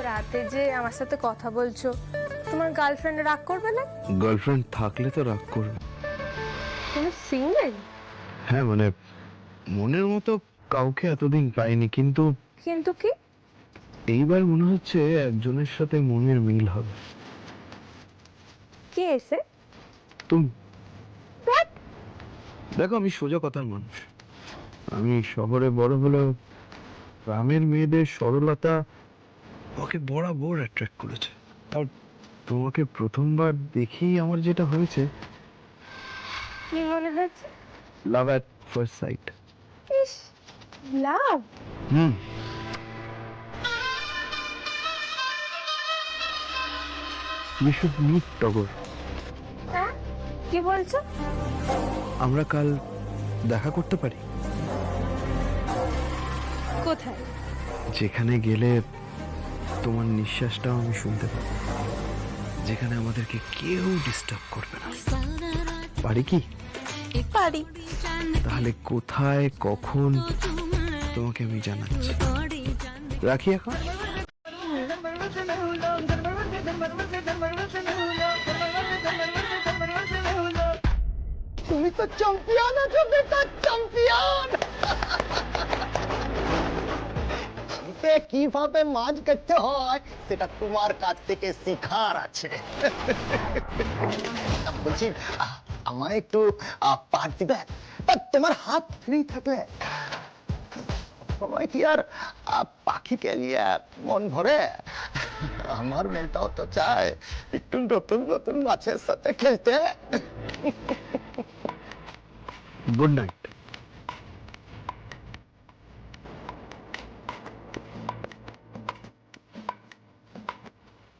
রাতে যে আমার সাথে কথা বলছো, তোমার গার্লফ্রেন্ড রাগ করবে না? গার্লফ্রেন্ড থাকলে তো রাগ করবে। তুমি সিঙ্গেল? হ্যাঁ মানে মনের মতো কাউকে এতদিন পাইনি, কিন্তু কিন্তু কি? এইবার মনে হচ্ছে একজনের সাথে মনের মিল হবে। কে এসে? তুমি দেখো, আমি সোজা কথার মানুষ। আমি শহরে বড় হলেও গ্রামের মেয়েদের সরলতা আমাকে বরাবর অ্যাট্রাক্ট করেছে। আর তোমাকে প্রথমবার দেখেই আমার যেটা হয়েছে, কি মনে হচ্ছে? Love at first sight. ইস, লাভ? হুম। We should meet, টগর। হ্যাঁ, কি বলছো? আমরা কাল দেখা করতে পারি? কোথায়? যেখানে গেলে তোমার নিঃশ্বাসটাও আমি শুনতে পাবো, যেখানে আমাদেরকে কেউ ডিস্টার্ব করবে না। পারি কি? পারি। তাহলে কোথায়, কখন তোমাকে আমি জানাচ্ছি। রাখি এখন। তুমি তো চ্যাম্পিয়ন আছো বেটা, চ্যাম্পিয়ন। কিভাবে মাছ কাটতে হয় সেটা তোমার কাছ থেকে শেখার আছে। বলছি, আমায় একটু পার দিবে? তোমার হাত ফ্রি থাকলে সময় কি আর পাখিকে নিয়ে মন ভরে? আমার মেয়েটাও তো চায় একটু নতুন নতুন মাছের সাথে খেলতে। Good night.